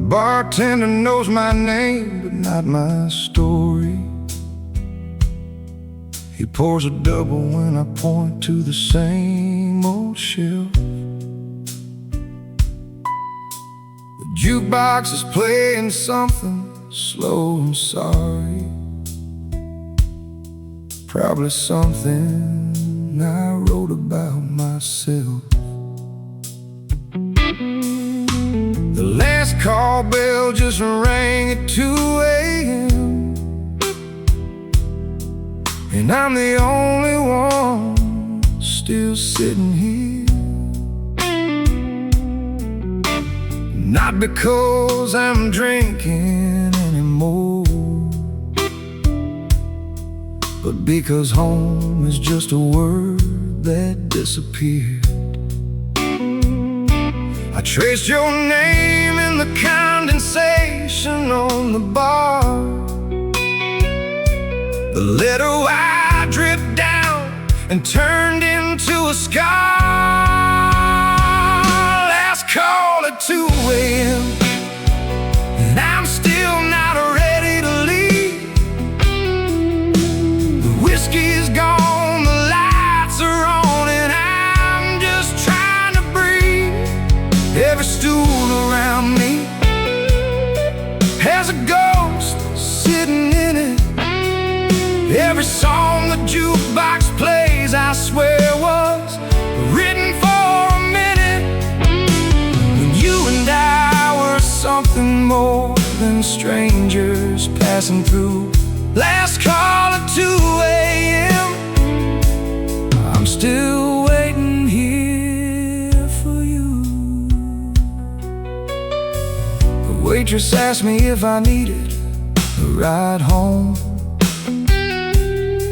bartender knows my name, but not my story. He pours a double when I point to the same old shelf. The jukebox is playing something slow and sorry, probably something I wrote about myself. The last call bell just rang at 2 a.m. and I'm the only one still sitting here. Not because I'm drinking anymore, but because home is just a word that disappeared. I traced your name in the condensation on the bar. The letter Y dripped down and turned into a scar. Last call at 2 a.m. and I'm still not ready to leave. The whiskey's gone, the lights are on, and I'm just trying to breathe. Every stool around me has a ghost sitting in it. Every song the jukebox plays, I swear, was written for a minute. When you and I were something more than strangers passing through. Last call at 2 a.m. I'm still waiting here for you. The waitress asked me if I needed a ride home.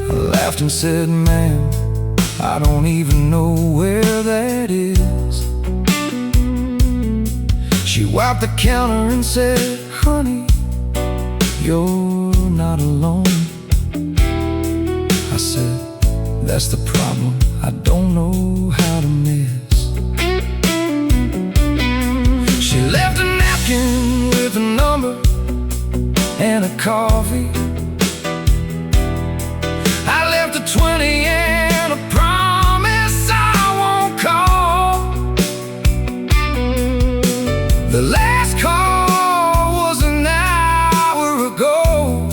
I laughed and said, ma'am, I don't even know where that is. She wiped the counter and said, honey, you're not alone. I said, that's the problem, I don't know how to miss. She left a napkin with a number and a coffee. I left a 20 and a promise I won't call. The last call was an hour ago,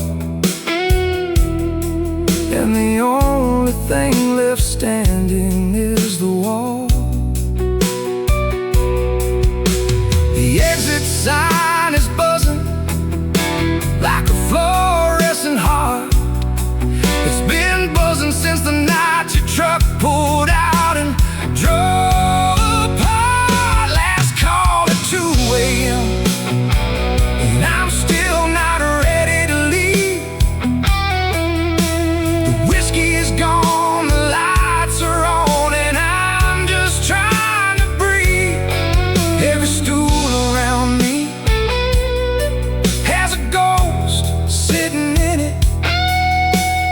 and the only thing left standing is the wall. The exit sign is buzzing like a fluorescent heart. It's been buzzing since the night your truck pulled out and drove apart. Last call at 2 a.m. and I'm still not ready to leave. The whiskey is gone, the lights are on, and I'm just trying to breathe. Every stool around me has a ghost sitting in it.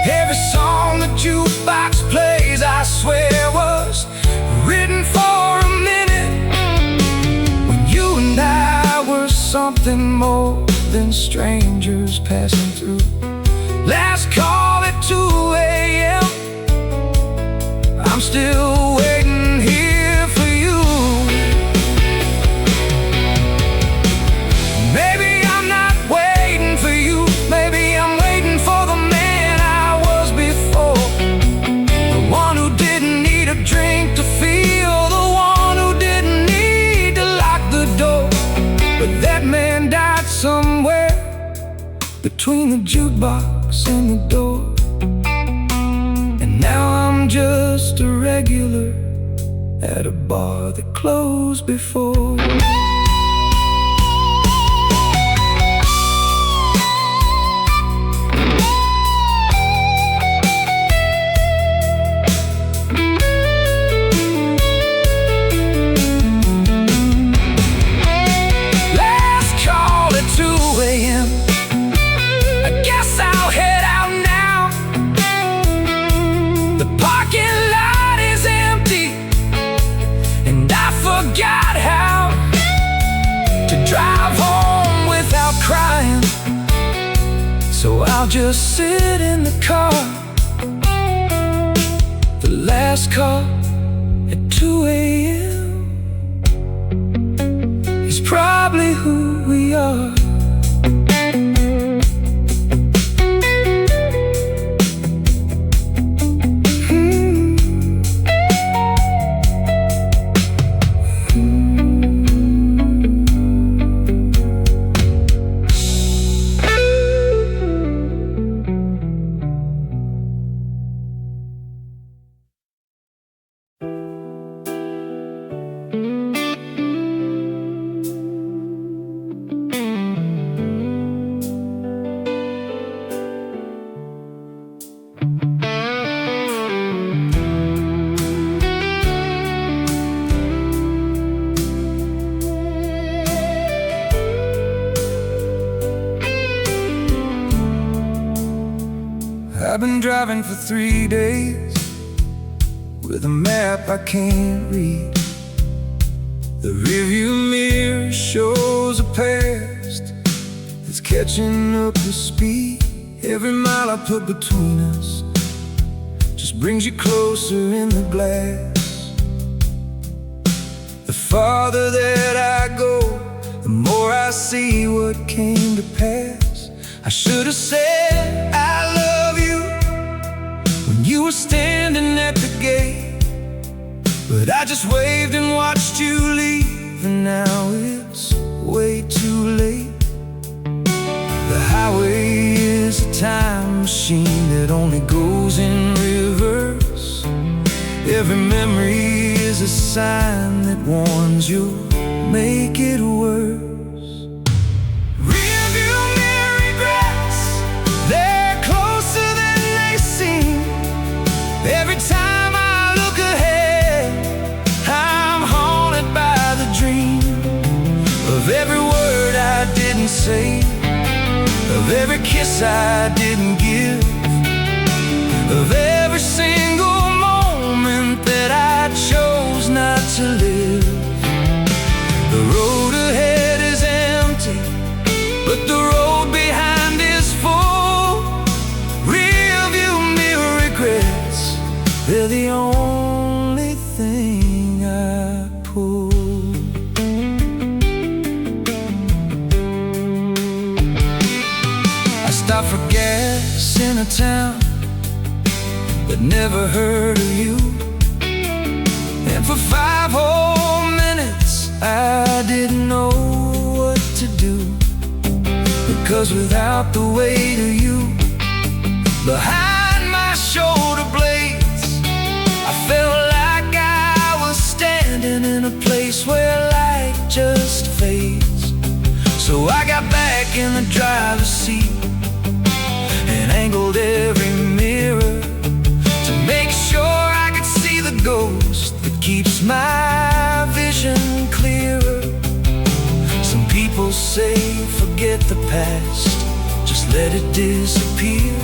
Every song the jukebox plays, I swear, was written for a minute. When you and I were something more than strangers passing through. Last call at 2 a.m. I'm still waiting here for you. Maybe I'm not waiting for you. Maybe I'm waiting for the man I was before. The one who didn't need a drink to feel. The one who didn't need to lock the door. But that man died somewhere between the jukebox and the door. And now I'm just a regular at a bar that closed before. Forgot how I'll just sit in the car. The last call at 2 a.m. is probably who we are. I've been driving for 3 days with a map I can't read. The rearview mirror shows a past that's catching up to speed. Every mile I put between us just brings you closer in the glass. The farther that I go, the more I see what came to pass. I should have said I love you when you were standing at the gate, but I just waved and watched you leave, and now it's way too late. The highway is a time machine that only goes in reverse. Every memory is a sign that warns you'll make it worse. Every time I look ahead, I'm haunted by the dream of every word I didn't say, of every kiss I didn't give, of every single moment that I chose not to live. The road ahead is empty, but the road behind is full. Rearview mirror regrets, they're the only thing I pull. I stopped for gas in a town that never heard of you, and for 5 whole minutes I didn't know what to do, because without the weight of you behind my shoulder blades, I felt like I was standing in a place where light just fades. So I got back in the driver's seat and angled every mirror to make sure I could see the ghost that keeps my vision clearer. Some people say forget the past, just let it disappear,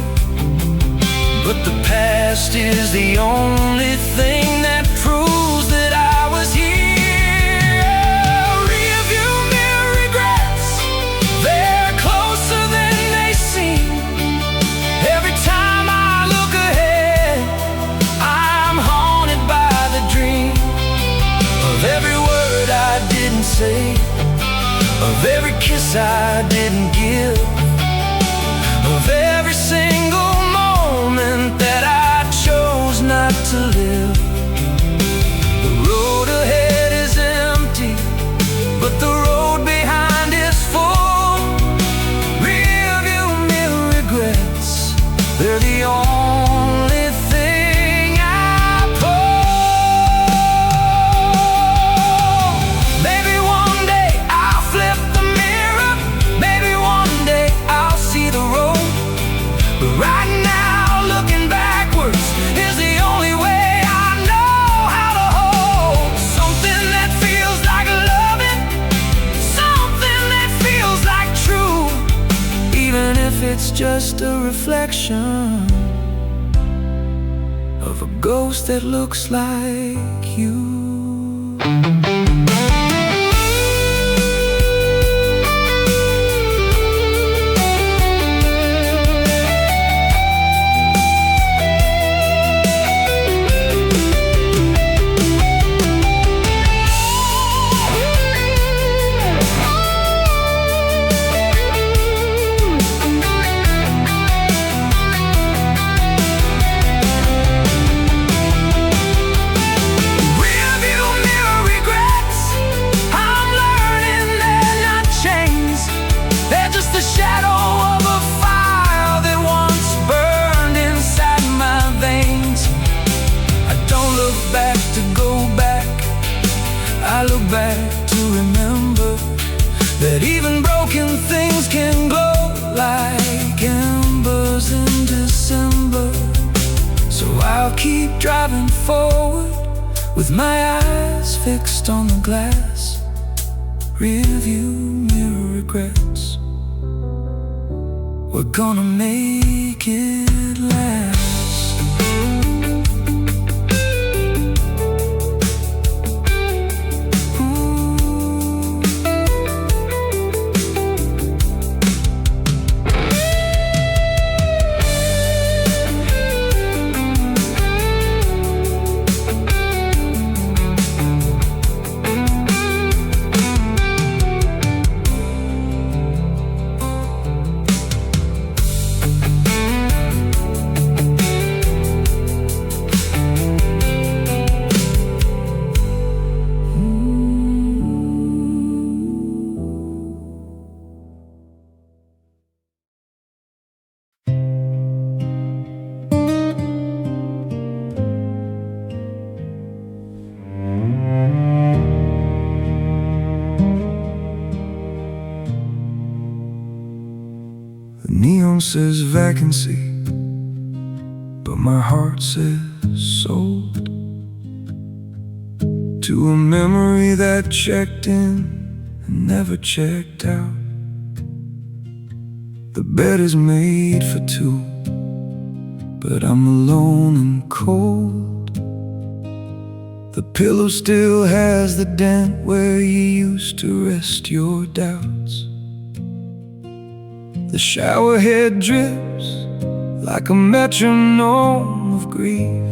but the past is the only thing that proves that I was here. Rearview mirror regrets, they're closer than they seem. Every time I look ahead, I'm haunted by the dream of every word I didn't say, of every kiss I didn't give, of every single moment that I chose not to live. The road ahead is empty, but the road behind is full. Rearview mirror regrets, they're the only thing I pull. Maybe one day I'll flip the mirror, maybe one day I'll see the road, but right now looking backwards is the only way I know how to hold something that feels like loving, something that feels like true, even if it's just a reflection of a ghost that looks like you. back to remember that even broken things can glow like embers in December. So I'll keep driving forward with my eyes fixed on the glass. Rearview mirror regrets. We're gonna make it last. The neon says vacancy, but my heart says sold to a memory that checked in and never checked out. The bed is made for two, but I'm alone and cold. The pillow still has the dent where you used to rest your doubts. The shower head drips like a metronome of grief.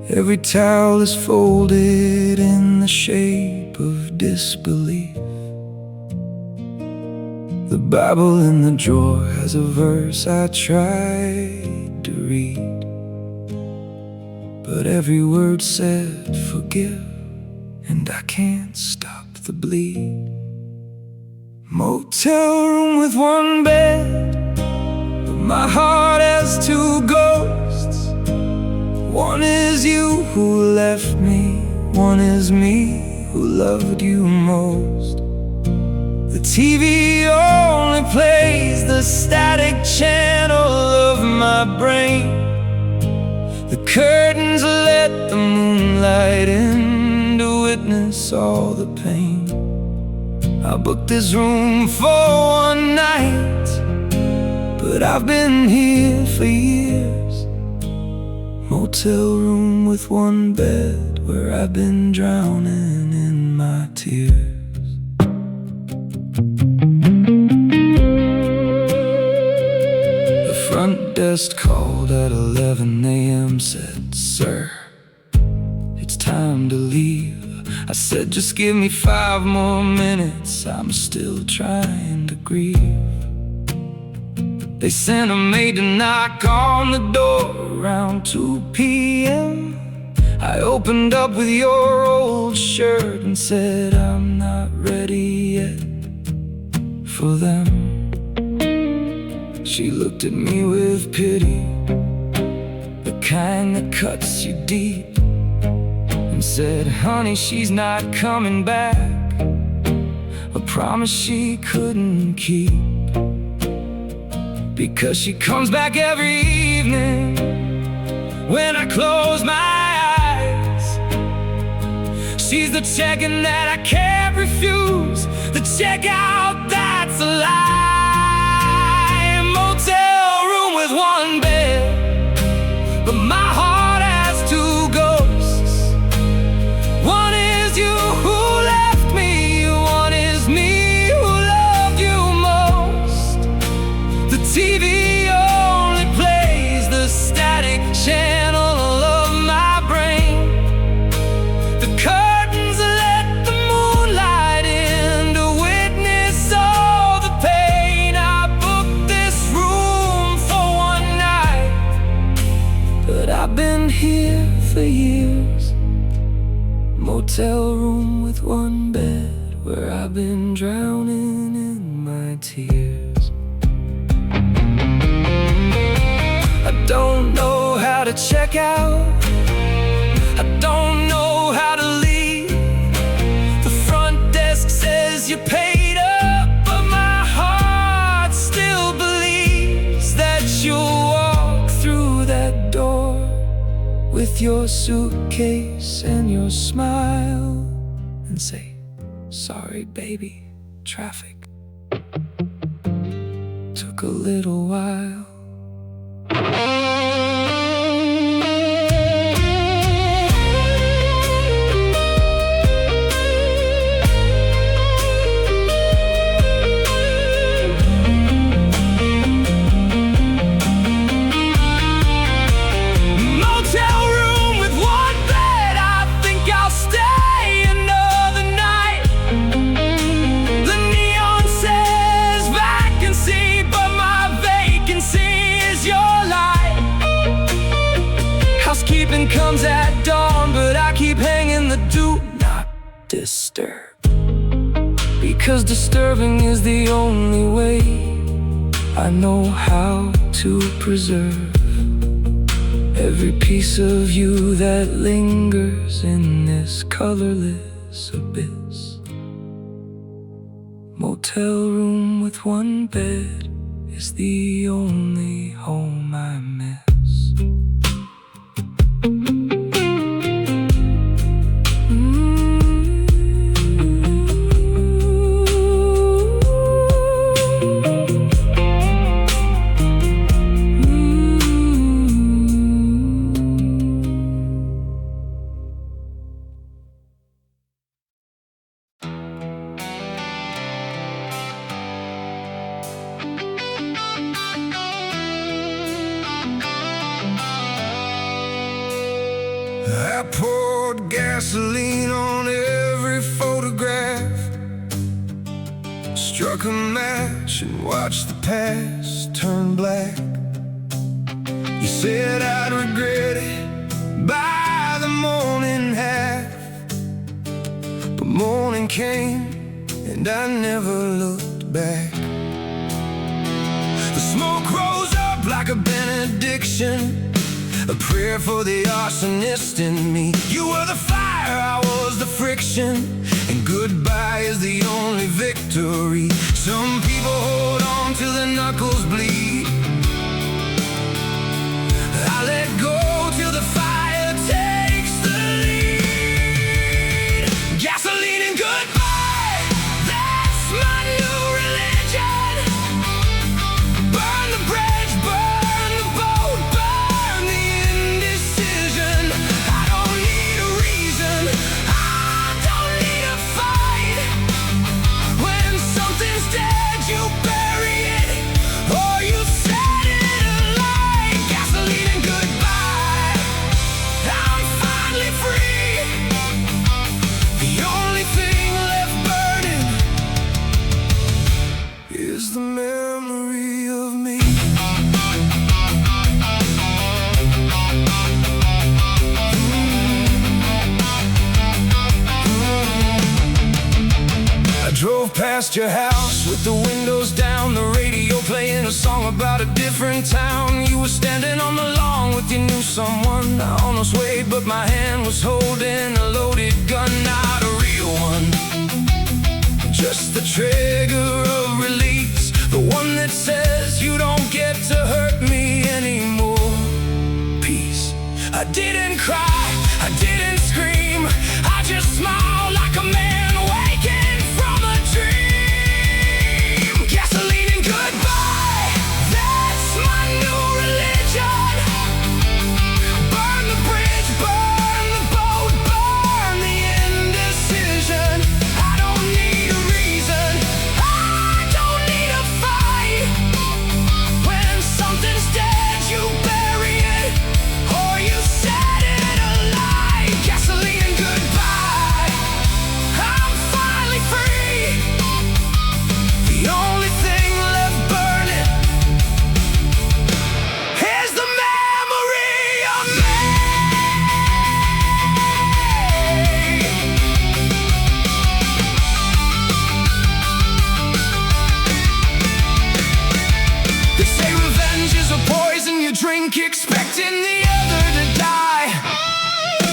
Every towel is folded in the shape of disbelief. The Bible in the drawer has a verse I tried to read, but every word said forgive, and I can't stop the bleed. Motel room with one bed, but my heart has two ghosts. One is you who left me, one is me who loved you most. The TV only plays the static channel of my brain. The curtains let the moonlight in to witness all the pain. I booked this room for one night, but I've been here for years. Motel room with one bed where I've been drowning in my tears. The front desk called at 11 a.m. said, "Sir, it's time to leave." I said, "Just give me 5 more minutes, I'm still trying to grieve." They sent a maid to knock on the door around 2 p.m. I opened up with your old shirt and said, "I'm not ready yet for them." She looked at me with pity, the kind that cuts you deep, and said, "Honey, she's not coming back," a promise she couldn't keep. Because she comes back every evening when I close my eyes. She's the check-in that I can't refuse, the check-out that's a lie. Motel room with one bed, but my heart has 2 ghosts. One is you who left me, one is me who loved you most. The TV only plays the static channel of my brain. The curtains let the moonlight in to witness all the pain. I booked this room for one night, but I've been here for years. Motel room with one bed where I've been drowning in my tears. I don't know how to check out, I don't know how to leave. with your suitcase and your smile and say, sorry baby, traffic took a little while. Comes at dawn, but I keep hanging the do not disturb, because disturbing is the only way I know how to preserve every piece of you that lingers in this colorless abyss. Motel room with one bed is the only home I miss. I poured gasoline on every photograph, struck a match and watched the past turn black. You said I'd regret it by the morning half, but morning came and I never looked back. The smoke rose up like a benediction, a prayer for the arsonist in me. You were the fire, I was the friction, and goodbye is the only victory. Some people hold on till their knuckles bleed. I let go till the fire takes the lead. Gasoline and goodbye, that's my new religion. Burn the bridge, burn the boat, burn the indecision. I don't need a reason, I don't need a fight. When something's dead, you bury it, or you set it alight. Gasoline and goodbye, I'm finally free. The only thing left burning is the memory of me. I drove past your house with the windows down, the radio playing a song about a different town. You were standing on the lawn with your new someone. I almost waved, but my hand was holding a loaded gun, not a real one, just the trigger of release, the one that says you don't get to hurt me anymore. Peace. I didn't cry, I didn't scream, I just smiled like a man waking from a dream. Gasoline and goodbye, that's my new religion. Burn the bridge, burn the boat, burn the indecision. I don't need a reason, I don't need a fight. When something's dead, you bury it, or you set it alight. Gasoline and goodbye, I'm finally free. The only thing left burning is the memory of me. They say revenge is a poison you drink, expecting the other to die.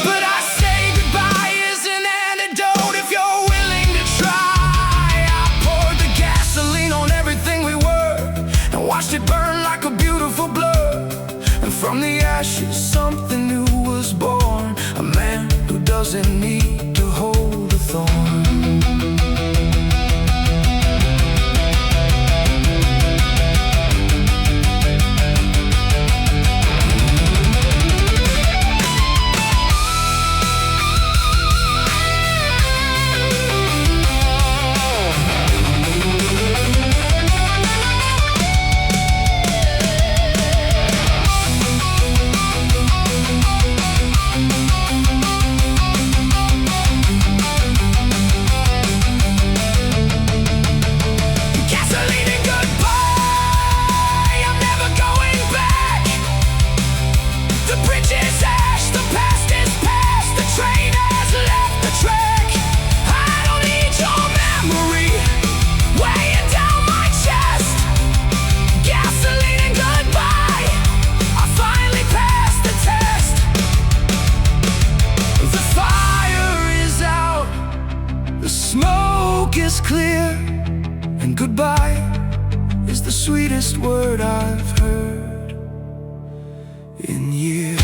But I say goodbye is an antidote if you're willing to try. I poured the gasoline on everything we were and watched it burn like a beautiful blur. And from the ashes something new was born. smoke is clear, and goodbye is the sweetest word I've heard in years.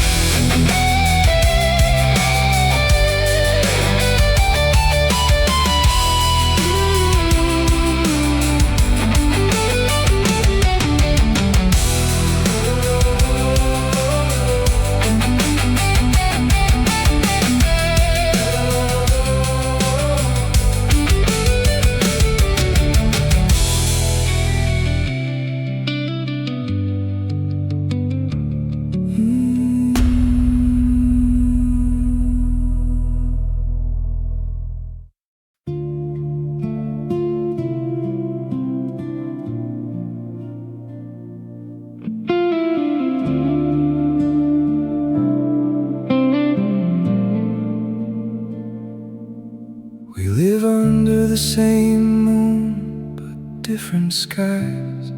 We live under the same moon, but different skies.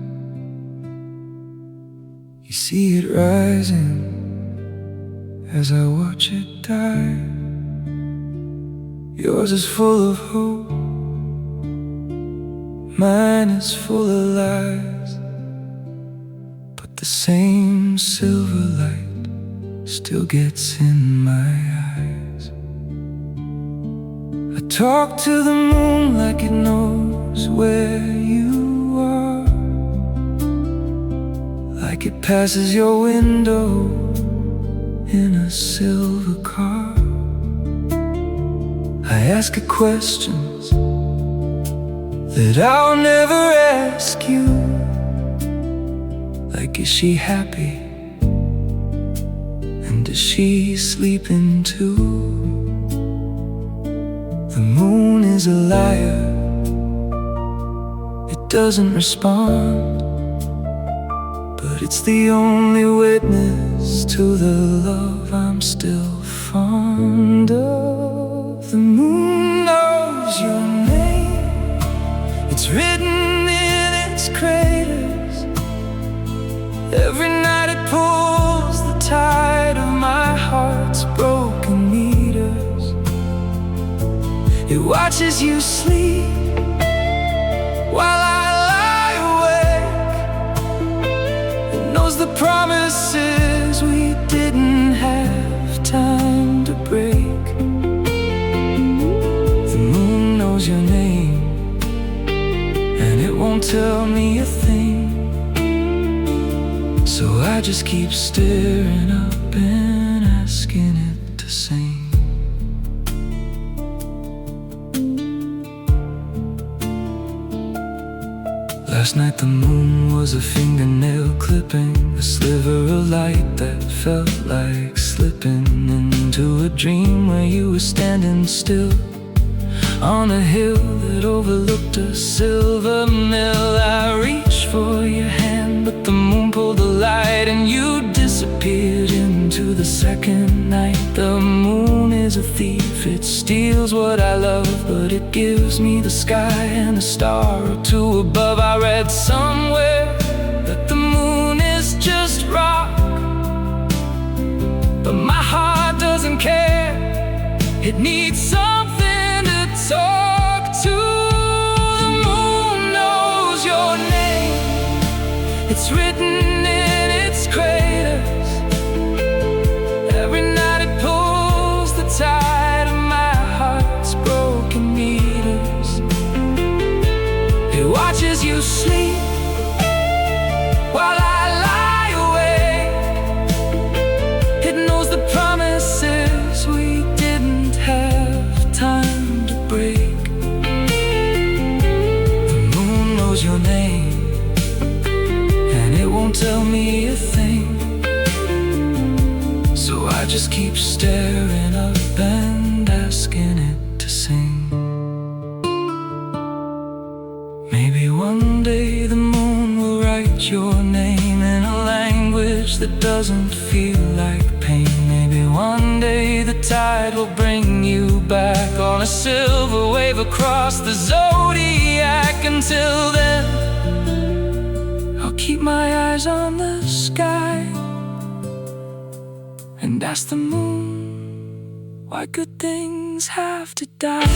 You see it rising as I watch it die. Yours is full of hope, mine is full of lies. But the same silver light still gets in my eyes. I talk to the moon like it knows where you are, like it passes your window in a silver car. I ask her questions that I'll never ask you, like is she happy, and is she sleeping too? The moon is a liar, it doesn't respond, but it's the only witness to the love I'm still fond of. The moon knows your name, it's written in its craters. Every night it pulls the tide of my heart's broken meters. It watches you sleep while I lie awake. It knows the promises we didn't have time to break. The moon knows your name, and it won't tell me a thing. So I just keep staring up and asking it to sing. Last night the moon was a fingernail clipping, a sliver of light that felt like slipping into a dream where you were standing still on a hill that overlooked a silver mill. I reached for your hand, but the moon pulled the light and you disappeared into the second night. The moon is a thief, it steals what I love, but it gives me the sky and a star or two above. I read somewhere that the moon is just rock, but my heart doesn't care. It needs something to talk to. The moon knows your name, it's written in its craters. Every night it pulls the tide of my heart's broken meters. It watches you sleep while I lie awake. It knows the promises we didn't have time to break. The moon knows your name, and it won't tell me a thing. So I just keep staring up and asking it to sing. Maybe one day the moon will write your name in a language that doesn't feel like pain. Maybe one day the tide will bring you back on a silver wave across the zodiac. Until then, I'll keep my eyes on the sky and ask the moon why good things have to die.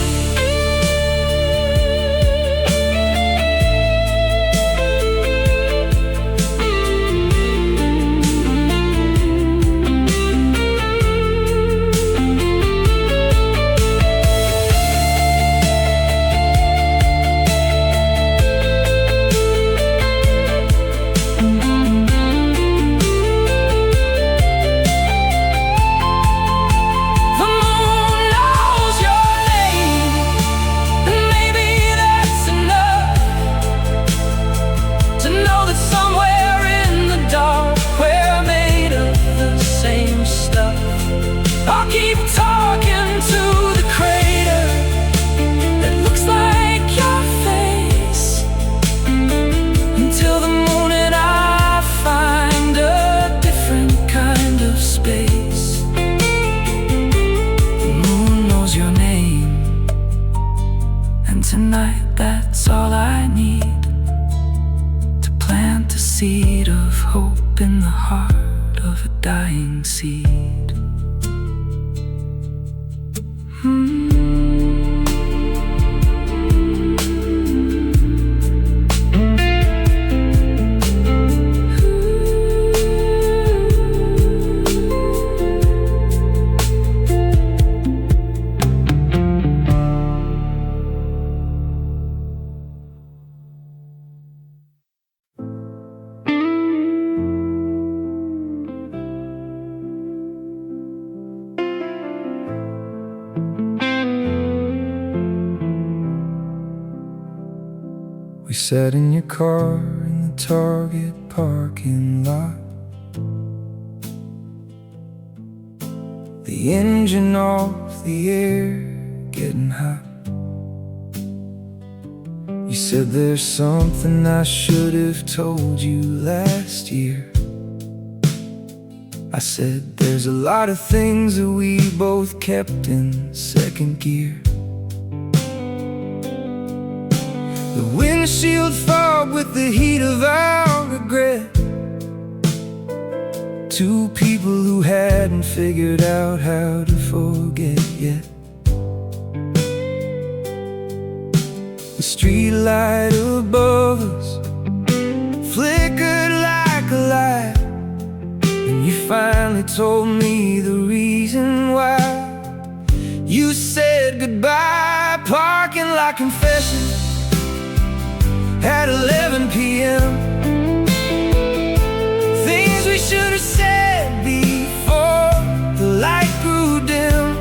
that's all I need to plant a seed of hope in the heart of a dying seed. We sat in your car in the Target parking lot, the engine off, the air getting hot. You said there's something I should have told you last year. I said there's a lot of things that we both kept in second gear. The windshield fog with the heat of our regret. Two people who hadn't figured out how to forget yet. The street light above us flickered like a light, and you finally told me the reason why. You said goodbye, parking lot confession at 11 p.m. Things we should have said before the light grew dim.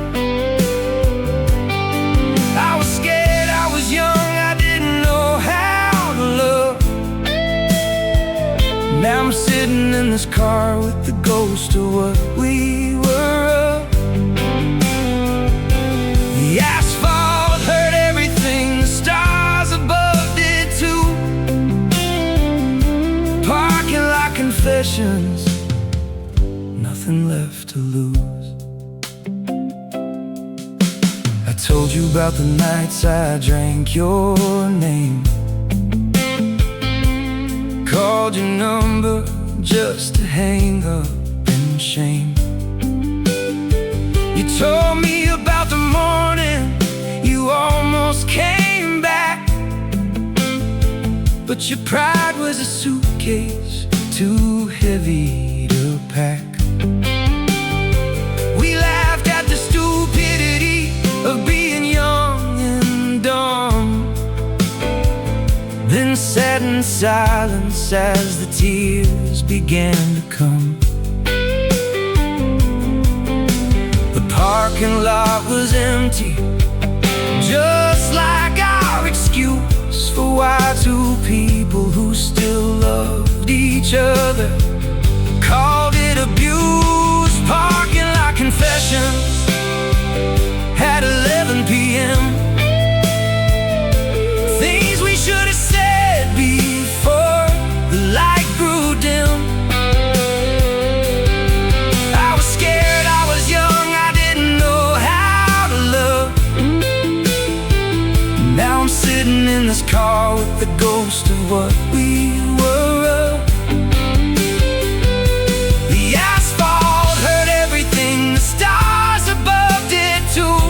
I was scared, I was young, I didn't know how to love. Now I'm sitting in this car with the ghost of what we were. The asphalt hurt everything, the stars above did too. Parking lot confessions, nothing left to lose. I told you about the nights I drank your name, called your number just to hang up in shame. You told me about the morning you almost came back, but your pride was a suitcase too heavy to pack. We laughed at the stupidity of being young and dumb, then sat in silence as the tears began to come. The parking lot was empty, just like our excuse for why two people who still loved each other called it abuse. Parking lot confessions at 11 p.m. Things we should have said before the light grew dim. I was scared, I was young, I didn't know how to love. Now I'm sitting in this car with the ghost of what we were. The asphalt hurt everything, the stars above did too.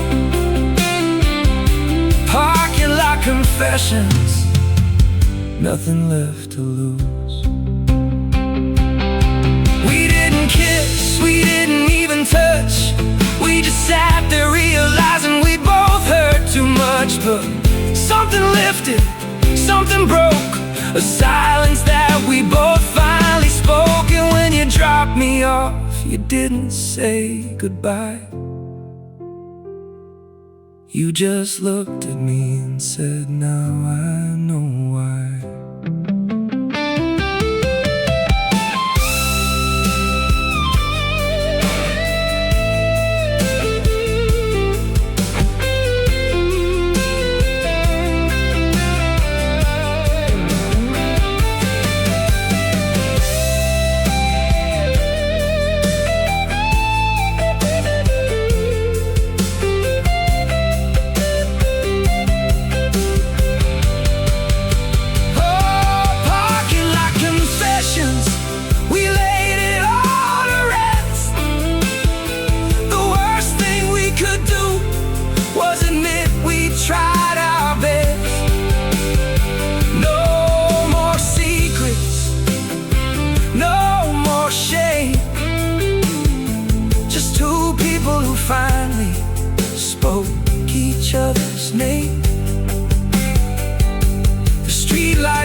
Parking lot confessions, nothing left to lose. We didn't kiss, we didn't even touch. We just sat there realizing we both hurt too much. But something lifted, something broke, a silence that we both finally spoke. And when you dropped me off, you didn't say goodbye. You just looked at me and said, now I know why.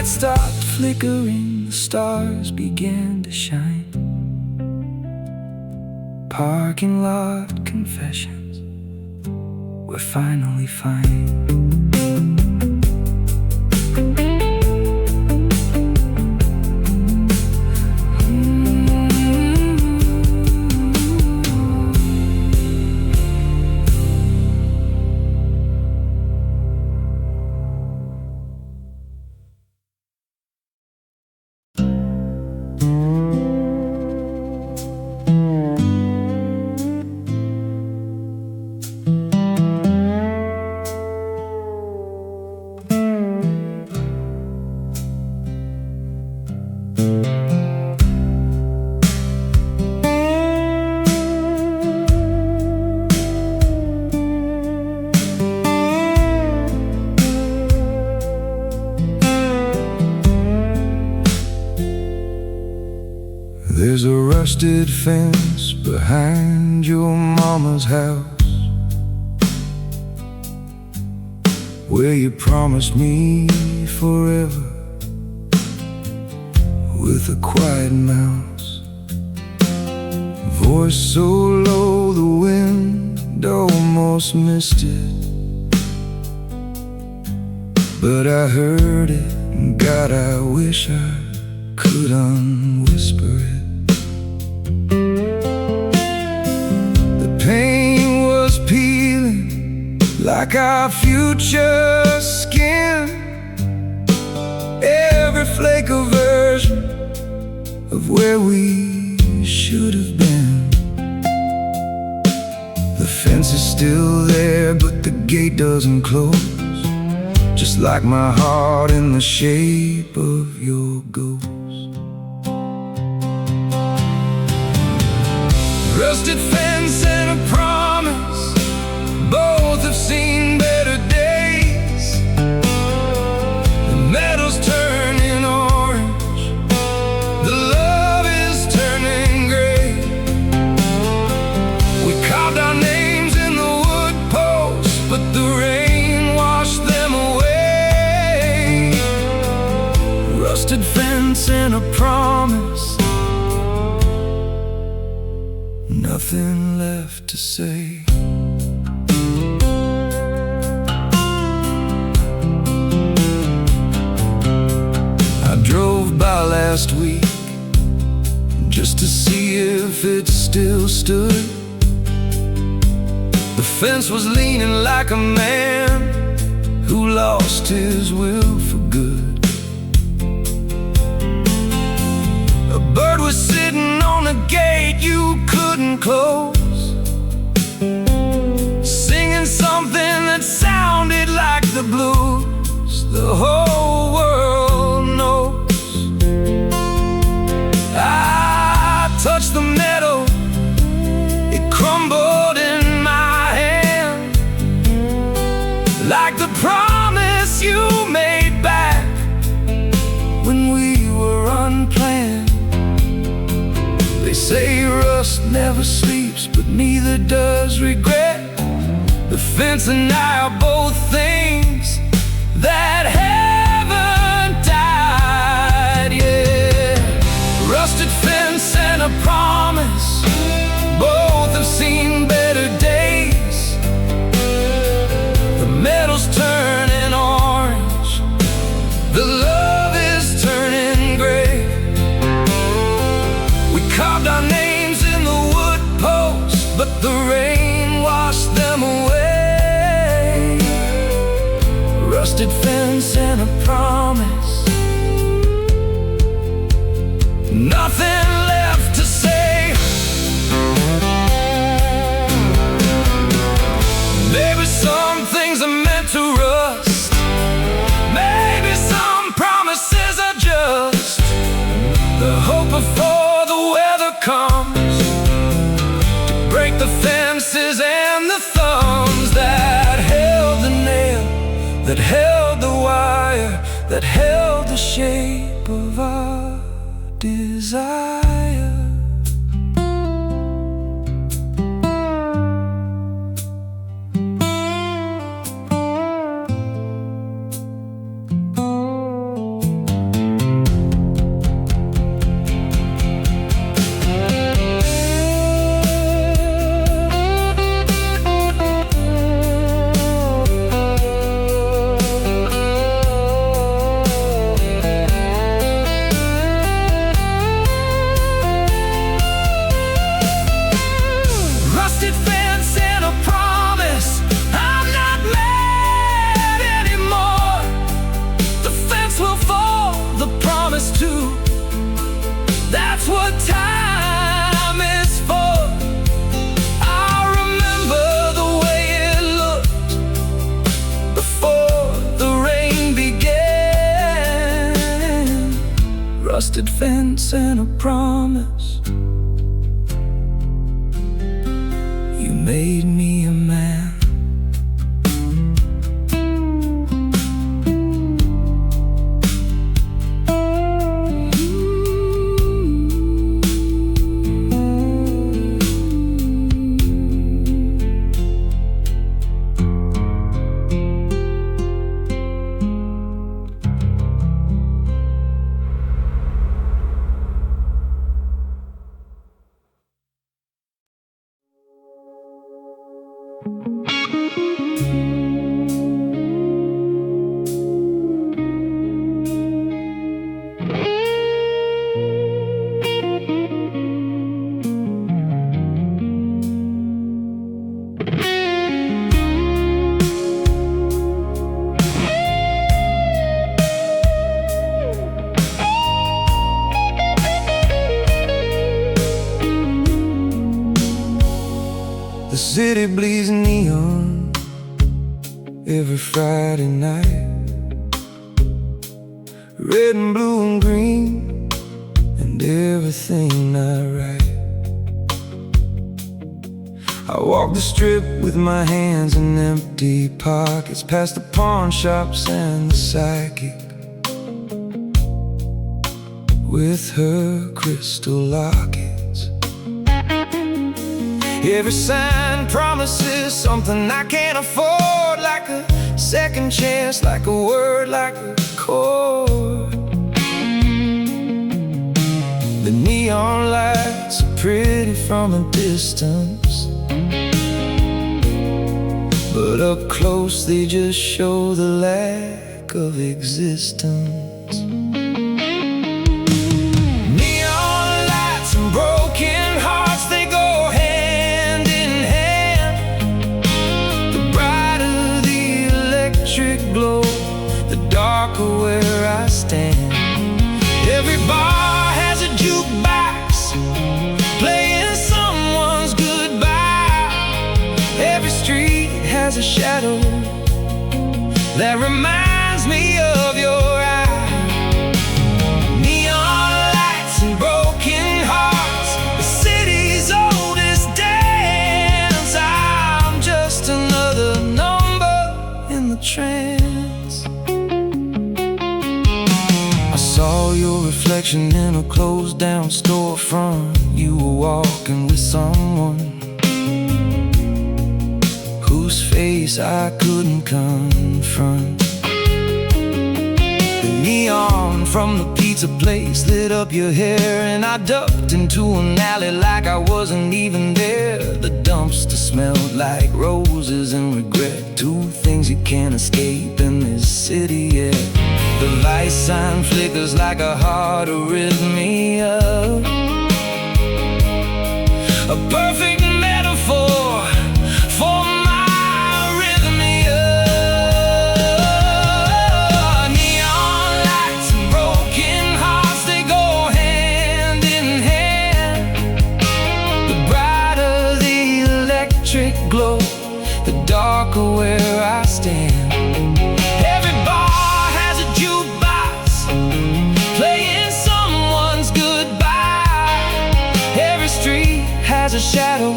lights stopped flickering, the stars began to shine. Parking lot confessions, we're finally fine. There's a rusted fence behind your mama's house, where you promised me forever with a quiet mouse. Voice so low the wind almost missed it, but I heard it, and God, I wish I could unwhisper it. Pain was peeling like our future skin, every flake a version of where we should have been. The fence is still there, but the gate doesn't close, just like my heart in the shape of your ghost. Rusted fence and a promise, both have seen better days. The metal's turning orange, the love is turning gray. We carved our names in the wood posts, but the rain washed them away. Rusted fence and a promise, nothing left to say. I drove by last week just to see if it still stood. The fence was leaning like a man who lost his will for good. A bird was sitting on a gate you couldn't close, singing something that sounded like the blues the whole world knows. I touched the metal, it crumbled in my hand, like the promise you made back when we were unplanned. They say rust never sleeps, but neither does regret. The fence and I are both things that haven't died yet. Rusted fence and a promise, both have seen better days. The metal's turning orange, the love is turning gray. We carved our names in the wood posts, but the rain washed them away. Rusted fence and a promise, nothing left to say. Maybe some things are meant to rust, maybe some promises are just the hope before the weather comes, to break the fences and the thumbs that held the nail, that held the wire, that held the shape of our desire. cracks will fall, the promise too. That's what time is for. I remember the way it looked before the rain began. Rusted fence and a promise. You made me a man. The city bleeds neon every Friday night. Red and blue and green and everything I write. I walk the strip with my hands in empty pockets, past the pawn shops and the psychic with her crystal lockets. Every sign promises something I can't afford, like a second chance, like a word, like a chord. The neon lights are pretty from a distance, but up close they just show the lack of existence. Neon lights and broken hearts, they go hand in hand. The brighter the electric glow, the darker where I stand. Every bar has a jukebox playing someone's goodbye. Every street has a shadow that reminds me of your eyes. Neon lights and broken hearts, the city's oldest dance. I'm just another number in the trance. I saw your reflection in a closed down storefront. You were walking with someone whose face I couldn't confront. The neon from the pizza place lit up your hair, and I ducked into an alley like I wasn't even there. The dumpster smelled like roses and regret, two things you can't escape in this city, yeah. The vice sign flickers like a heart arrhythmia, a perfect metaphor for my arrhythmia. Neon lights and broken hearts, they go hand in hand. The brighter the electric glow, the darker where I stand. Every bar has a jukebox playing someone's goodbye. Every street has a shadow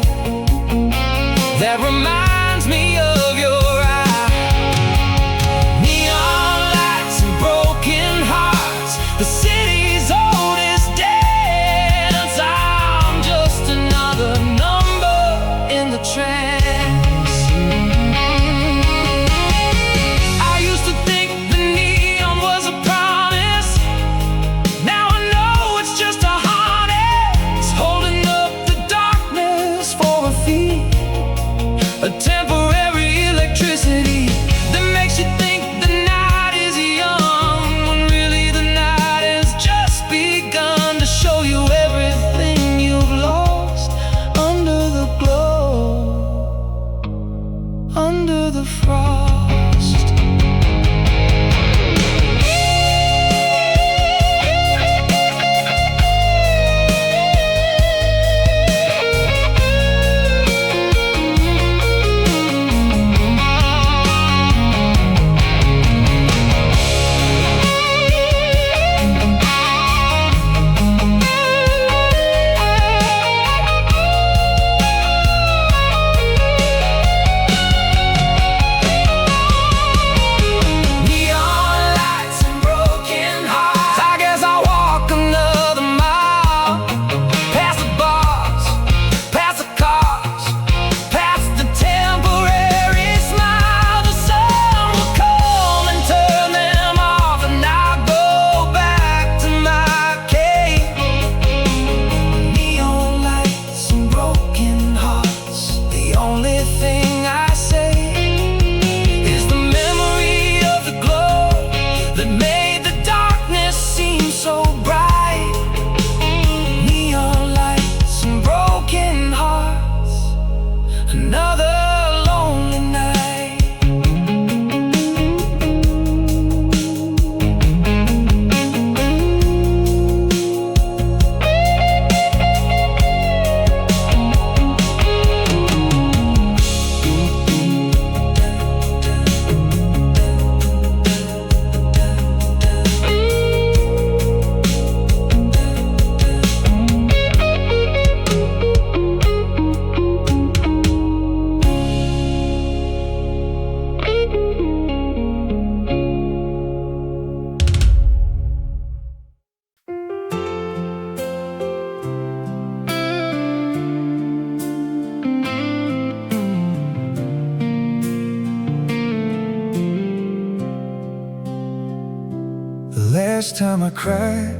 last time I cried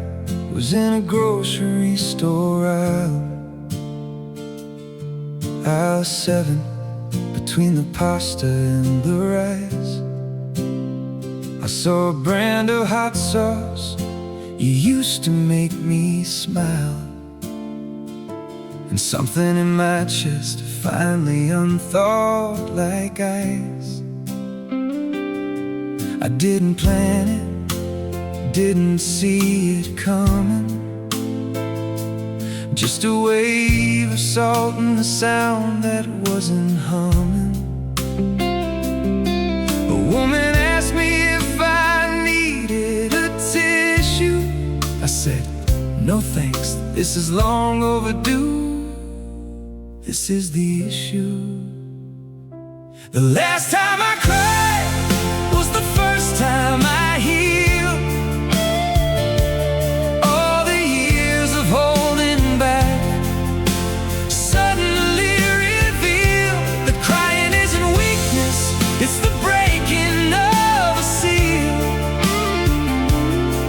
was in a grocery store aisle 7, between the pasta and the rice. I saw a brand of hot sauce you used to make me smile, and something in my chest finally unthawed like ice. I didn't plan it, didn't see it coming. Just a wave of salt and a sound that wasn't humming. A woman asked me if I needed a tissue. I said, no thanks, this is long overdue. This is the issue. The last time I cried was the first time I healed. All the years of holding back suddenly reveal that crying isn't weakness, it's the breaking of a seal.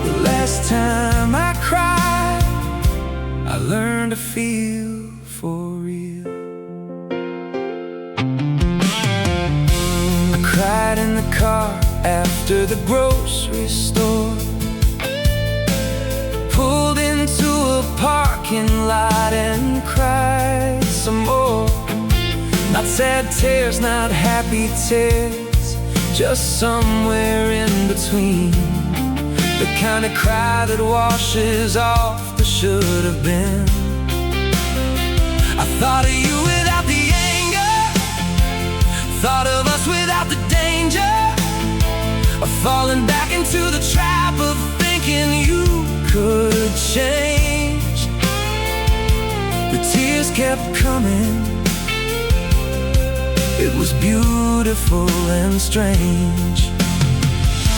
The last time I cried, I learned to feel for real. I cried in the car after the grocery store, pulled into a parking lot and cried some more. Not sad tears, not happy tears, just somewhere in between. The kind of cry that washes off the should have been. I thought of you without the anger, thought of us without the danger of falling back into the trap of thinking you could change. The tears kept coming. It was beautiful and strange.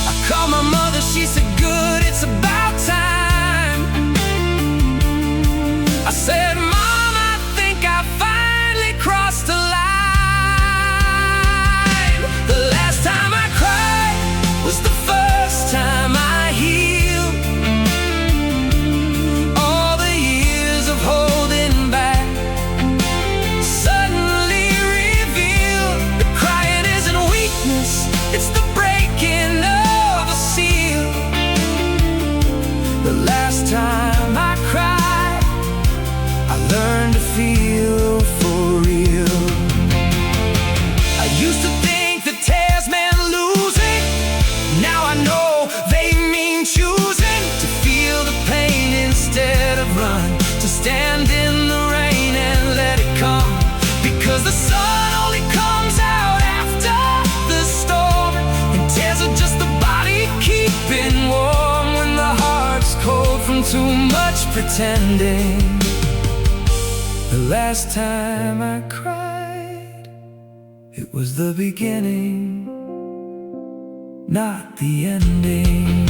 I called my mother, she said, good, it's about time. I said, Mom, I think I finally crossed the line. The last time I cried was the first time I healed. All the years of holding back suddenly revealed that crying isn't weakness, it's the breaking of a seal. The last time I cried, I learned to feel for real. I used to think that tears meant losing. Now I know they mean choosing to feel the pain instead of run, to stand in the rain and let it come, because the sun only comes out after the storm, and tears are just the body keeping warm when the heart's cold from too much pretending. The last time I cried, it was the beginning, not the ending.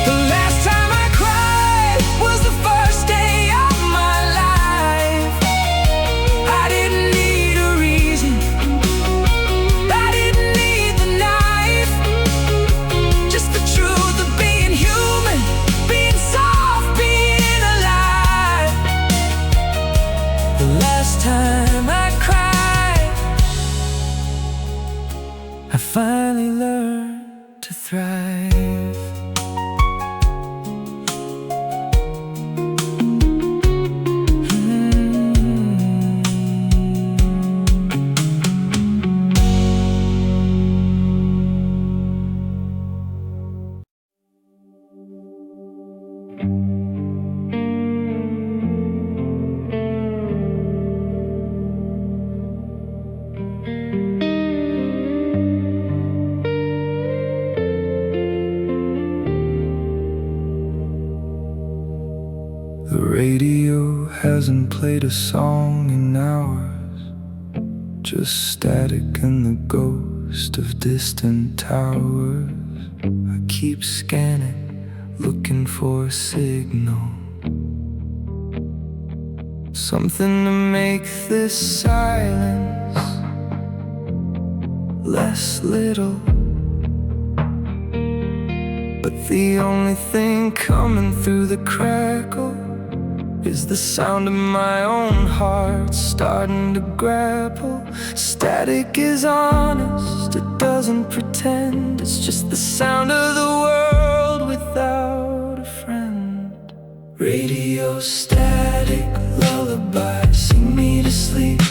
The last time I cried was the first day radio hasn't played a song in hours, just static and the ghost of distant towers. I keep scanning, looking for a signal, something to make this silence less little. But the only thing coming through the crackle is the sound of my own heart starting to grapple. Static is honest, it doesn't pretend. It's just the sound of the world without a friend. Radio static, lullaby, sing me to sleep.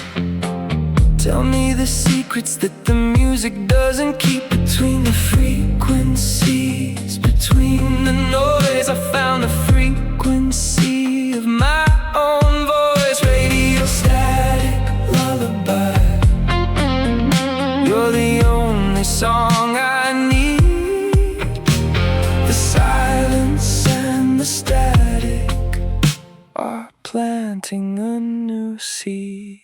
Tell me the secrets that the music doesn't keep. Between the frequencies, between the noise, I found the frequency of my own voice. Radio static, lullaby, you're the only song I need. The silence and the static are planting a new seed.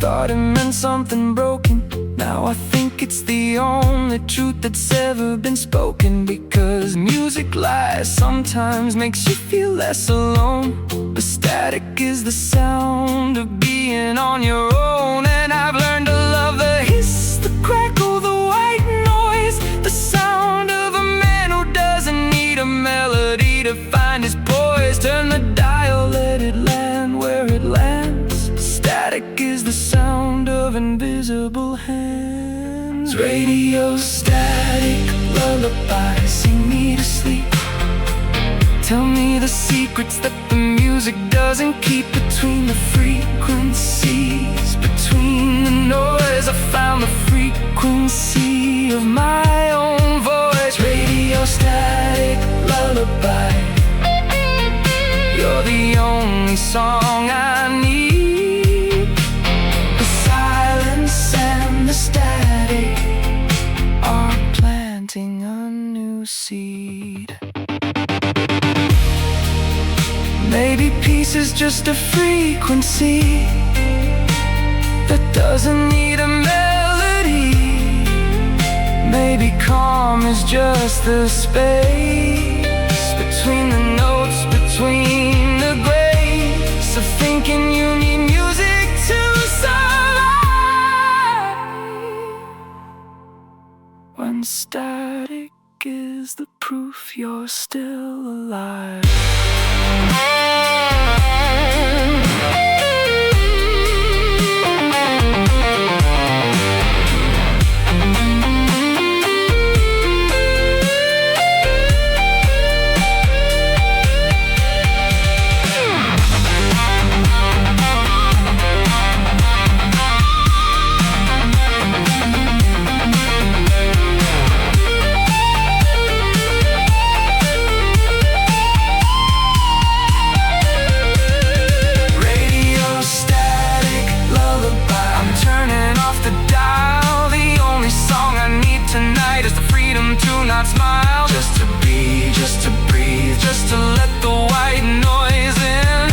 Thought it meant something broken. Now I think it's the only truth that's ever been spoken. Because music lies sometimes makes you feel less alone. But static is the sound of being on your own. And I've learned to love the hiss, the crackle, the white noise, the sound of a man who doesn't need a melody to find his poise. Turn the dial, let it land where it lands. Static is the sound of invisible hands. Radio static, lullaby, sing me to sleep. Tell me the secrets that the music doesn't keep. Between the frequencies, between the noise, I found the frequency of my own voice. Radio static, lullaby, you're the only song I need. And the static are planting a new seed. Maybe peace is just a frequency that doesn't need a melody. Maybe calm is just the space between the notes, between the grace of thinking you need music to survive. When static is the proof you're still alive. Not smile, just to be, just to breathe, just to let the white noise in.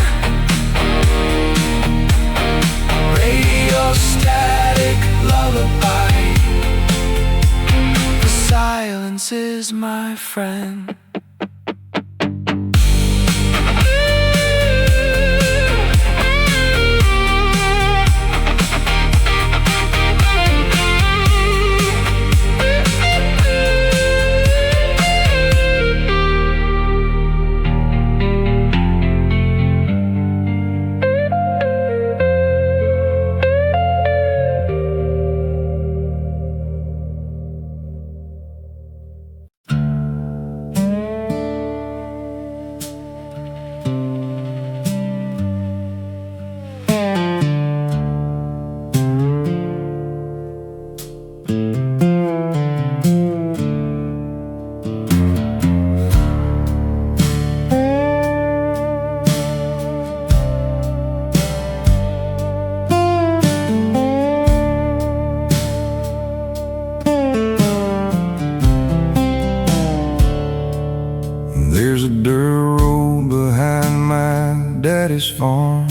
Radio static, lullaby, the silence is my friend. There's a dirt road behind my daddy's farm,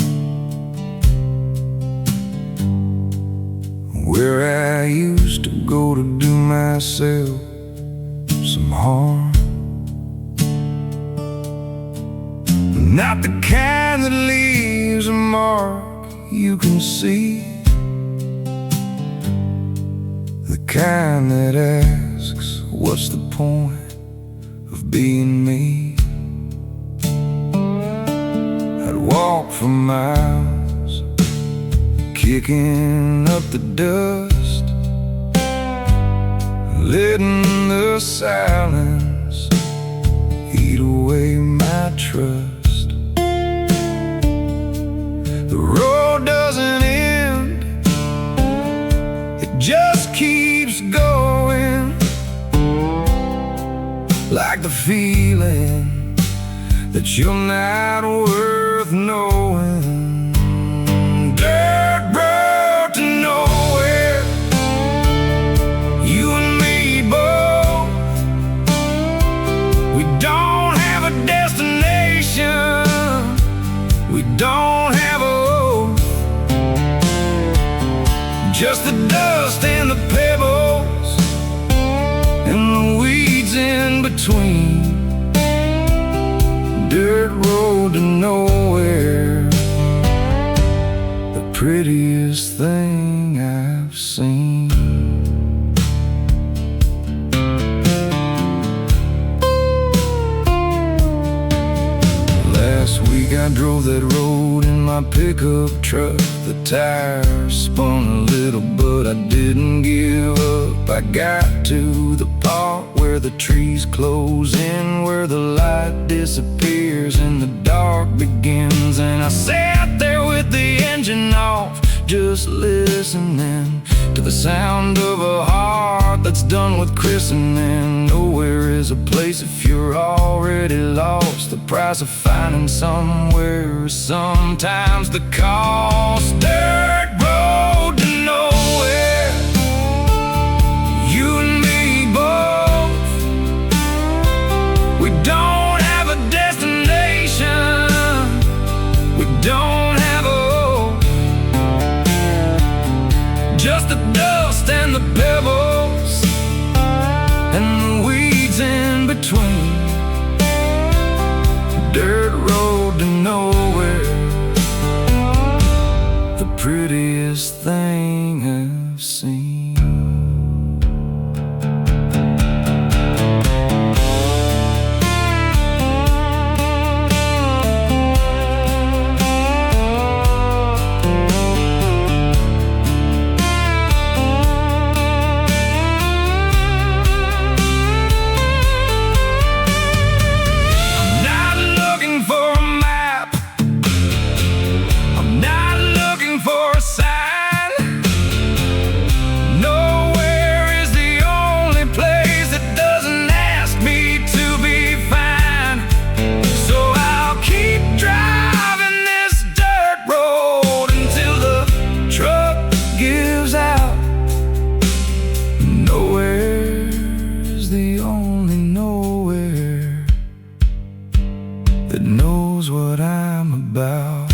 where I used to go to do myself some harm. Not the kind that leaves a mark you can see, the kind that asks, what's the point of being me? I'd walk for miles, kicking up the dust, letting the silence eat away my trust. The road doesn't end, it just keeps going, like the feeling that you're not worth knowing. Dirt road to nowhere, you and me both. We don't have a destination, we don't have a hope, just the dust and the pebbles and the weeds in between. Dirt road to nowhere, the prettiest thing I've seen. Last week I drove that road in my pickup truck. The tires spun a little, but I didn't give up. I got to the part where the trees close in, where the light disappears and the dark begins. And I sat there with the engine off, just listening to the sound of a heart that's done with christening. Nowhere is a place if you're already lost. The price of finding somewhere is sometimes the cost. Dirt road to nowhere, you and me both. We don't have a destination, we don't have a hope, just the dust and the pebbles and the weeds in between. Dirt road to nowhere, the prettiest thing I've seen. That knows what I'm about.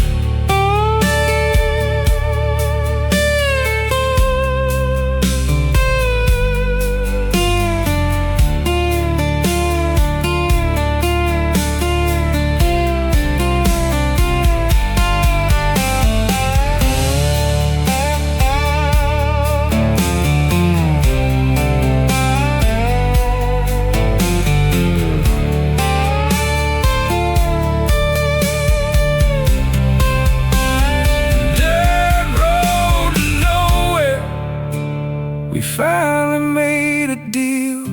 We finally made a deal.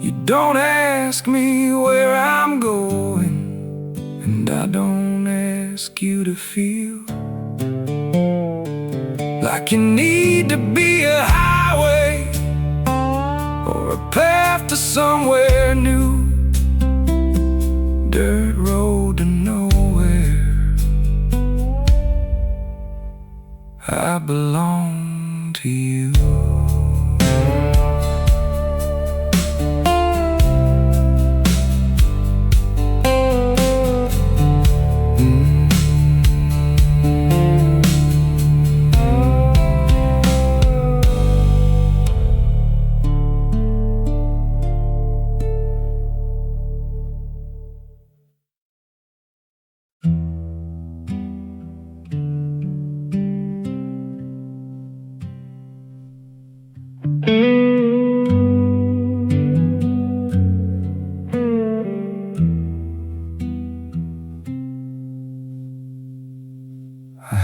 You don't ask me where I'm going, and I don't ask you to feel like you need to be a highway or a path to somewhere new. Dirt road to nowhere, I belong to you.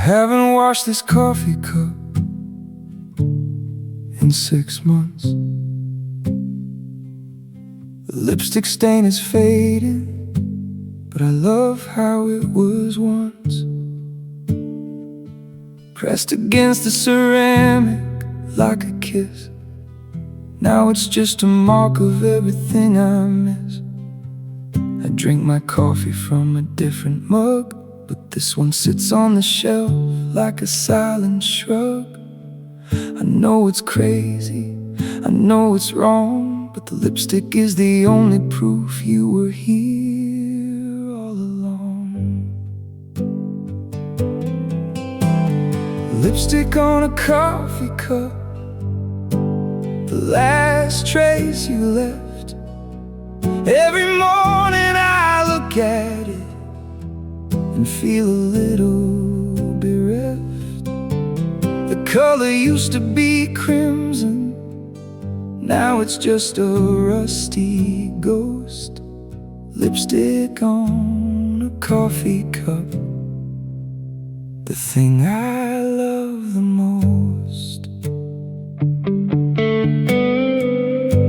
haven't washed this coffee cup in 6 months. The lipstick stain is fading, but I love how it was once. Pressed against the ceramic like a kiss, now it's just a mark of everything I miss. I drink my coffee from a different mug, but this one sits on the shelf like a silent shrug. I know it's crazy, I know it's wrong, but the lipstick is the only proof you were here all along. Lipstick on a coffee cup, the last trace you left. Every morning I look at it and feel a little bereft. The color used to be crimson, now it's just a rusty ghost. Lipstick on a coffee cup, the thing I love the most.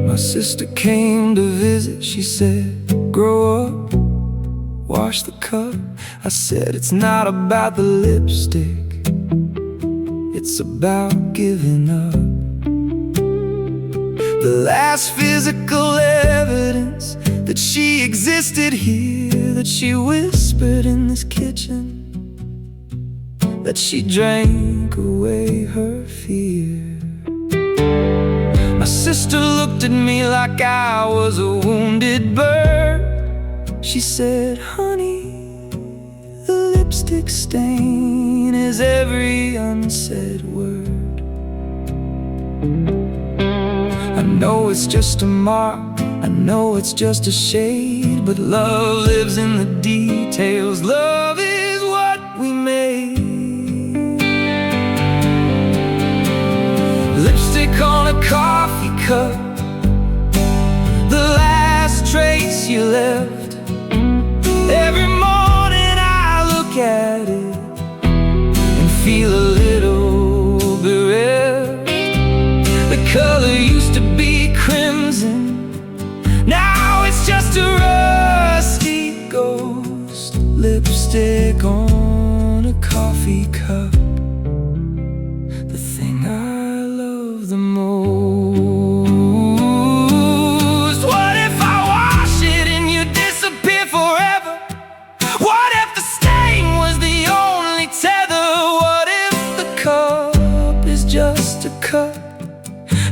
My sister came to visit, she said, grow up, wash the cup. I said, it's not about the lipstick, it's about giving up. The last physical evidence that she existed here, that she whispered in this kitchen, that she drank away her fear. My sister looked at me like I was a wounded bird. She said, honey, the lipstick stain is every unsaid word. I know it's just a mark, I know it's just a shade, but love lives in the details. Love is what we made. Lipstick on a coffee cup, the last trace you left. Every morning I look at it and feel a little bereft. The color used to be crimson, now it's just a rusty ghost. Lipstick on a coffee cup, the thing I love the most. What if I wash it and you disappear forever? What if the stain was the only tether? What if the cup is just a cup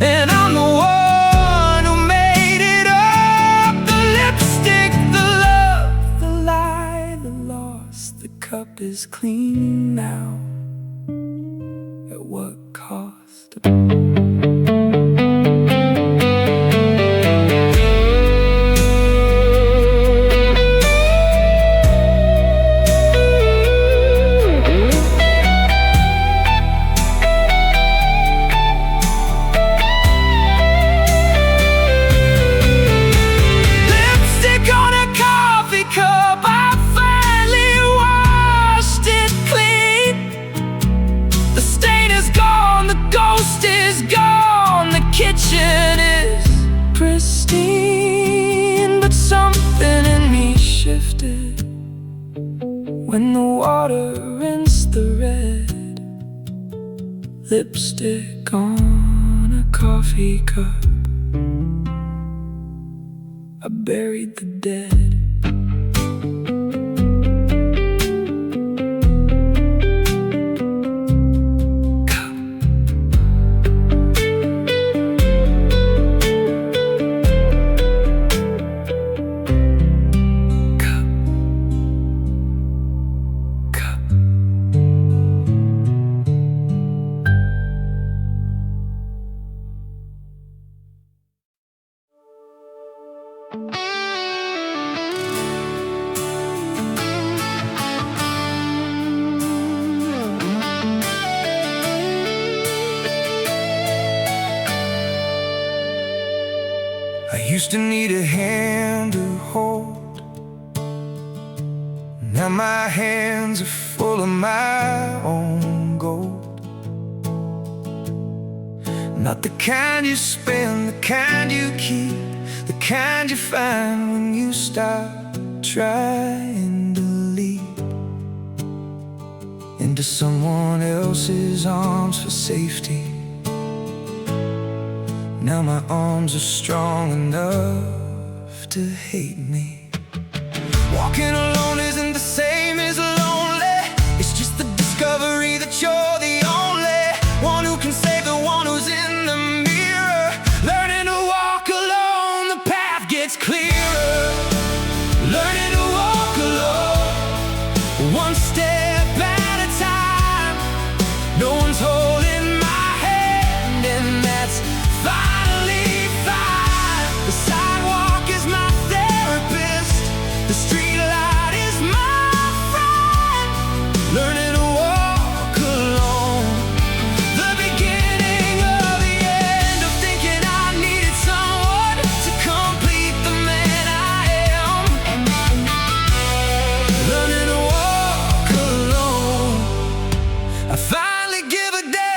and I'm the one who made it up? The lipstick, the love, the lie, the loss. The cup is clean now. At what cost? Kitchen is pristine, but something in me shifted when the water rinsed the red. Lipstick on a coffee cup, I buried the dead. I used to need a hand to hold, Now my hands are full of my own gold. Not the kind you spend, the kind you keep, the kind you find when you stop trying to leap into someone else's arms for safety. Now my arms are strong enough to hate me. Walking alone isn't the same as lonely. It's just the discovery that you're the only one who can save the one who's in the mirror. Learning to walk alone, the path gets clearer. Learning to walk alone, one step at a time. No one's holding my hand, and that's finally fine. The sidewalk is my therapist, the street light is my friend. Learning to walk alone, the beginning of the end of thinking I needed someone to complete the man I am. Learning to walk alone, I finally give a damn.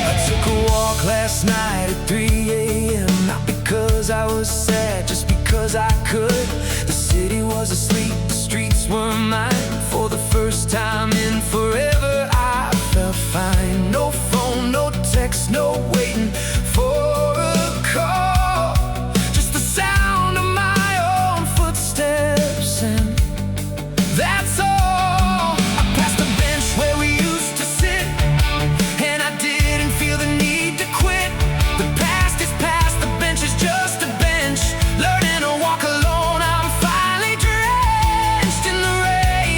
I took a walk last night at 3 a.m. Not because I was sad, just because I could. The city was asleep, the streets were mine. For the first time in forever I felt fine. No phone, no text, no waiting for a call. Just the sound of my own footsteps, and that's all. I passed the bench where we used to sit, and I didn't feel the need to quit. The past is past, the bench is just a bench. Learning to walk alone, I'm finally drenched in the rain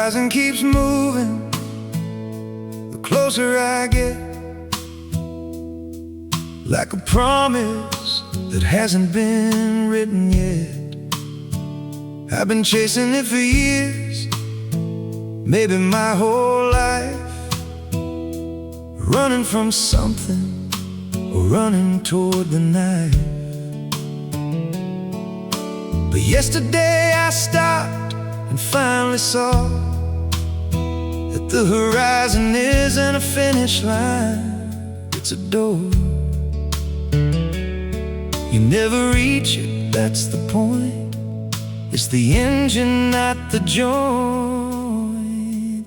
horizon keeps moving, the closer I get, like a promise that hasn't been written yet. I've been chasing it for years, maybe my whole life, running from something or running toward the knife. But yesterday I stopped and finally saw that the horizon isn't a finish line, it's a door. You never reach it, that's the point. It's the engine, not the joint.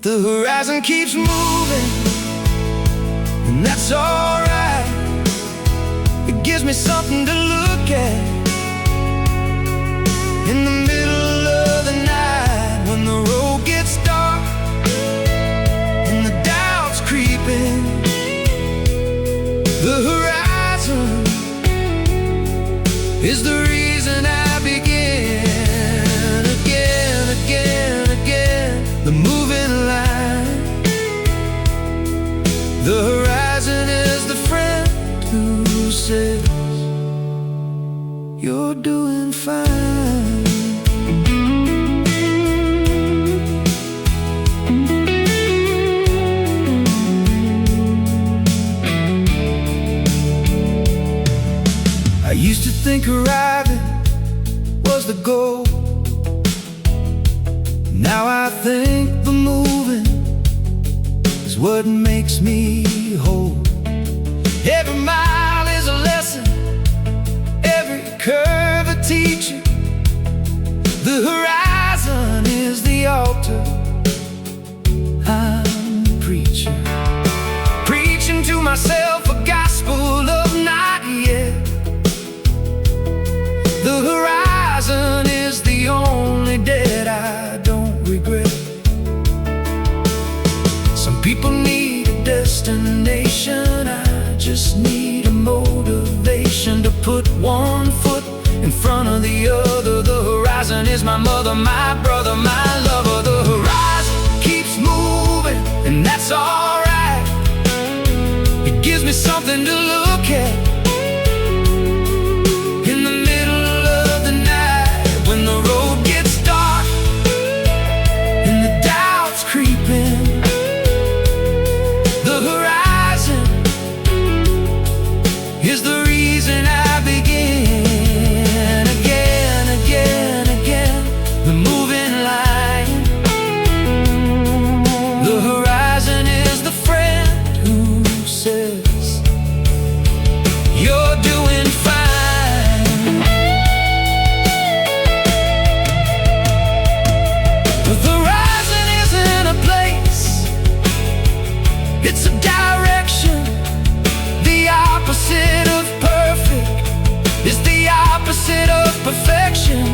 The horizon keeps moving, and that's alright. It gives me something to look at in the middle of the night, when the road gets dark and the doubt's creeping. The horizon is the reason I begin again, again, again. The moving line. The horizon is the friend who says you're doing fine. I used to think arriving was the goal. Now I think the moving is what makes me whole. Every mile is a lesson, every curve a teacher. The horizon is the altar, I'm the preacher, preaching to myself a gospel of not yet. The horizon is the only debt I don't regret. Some people need a destination, I just need a motivation to put one foot in front of the other. The horizon is my mother, my brother, my lover. The horizon keeps moving, and that's alright. It gives me something to look at in the middle of the night, when the road gets dark and the doubt's creeping. The horizon is the reason I begin again, again, again. The moving line. The horizon is the friend who says you're doing fine. The horizon isn't a place, it's a direction. The opposite of perfect is the opposite of perfection.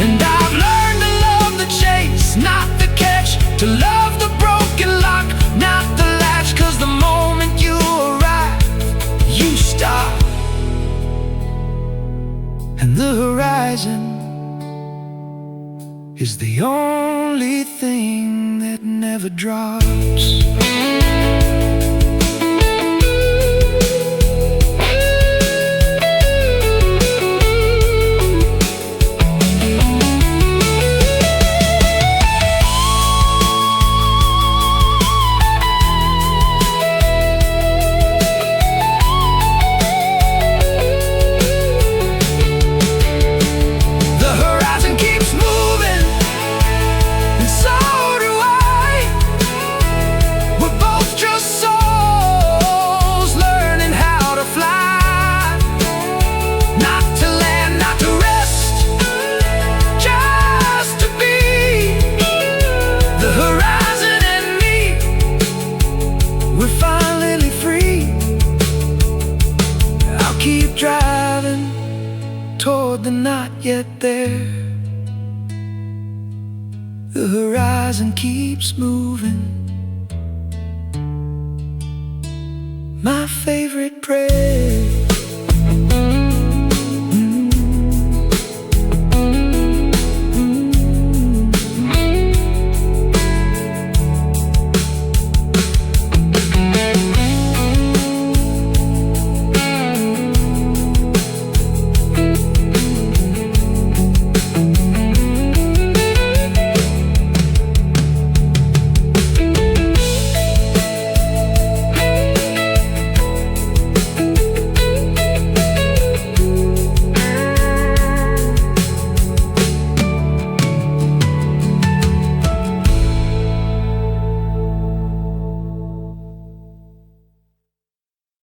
And I've learned to love the chase, not the catch, to love the broken lock, not the latch. 'Cause the moment you arrive, you stop. And the horizon is the only thing that never drops. Driving toward the not yet there. The horizon keeps moving. My favorite prayer.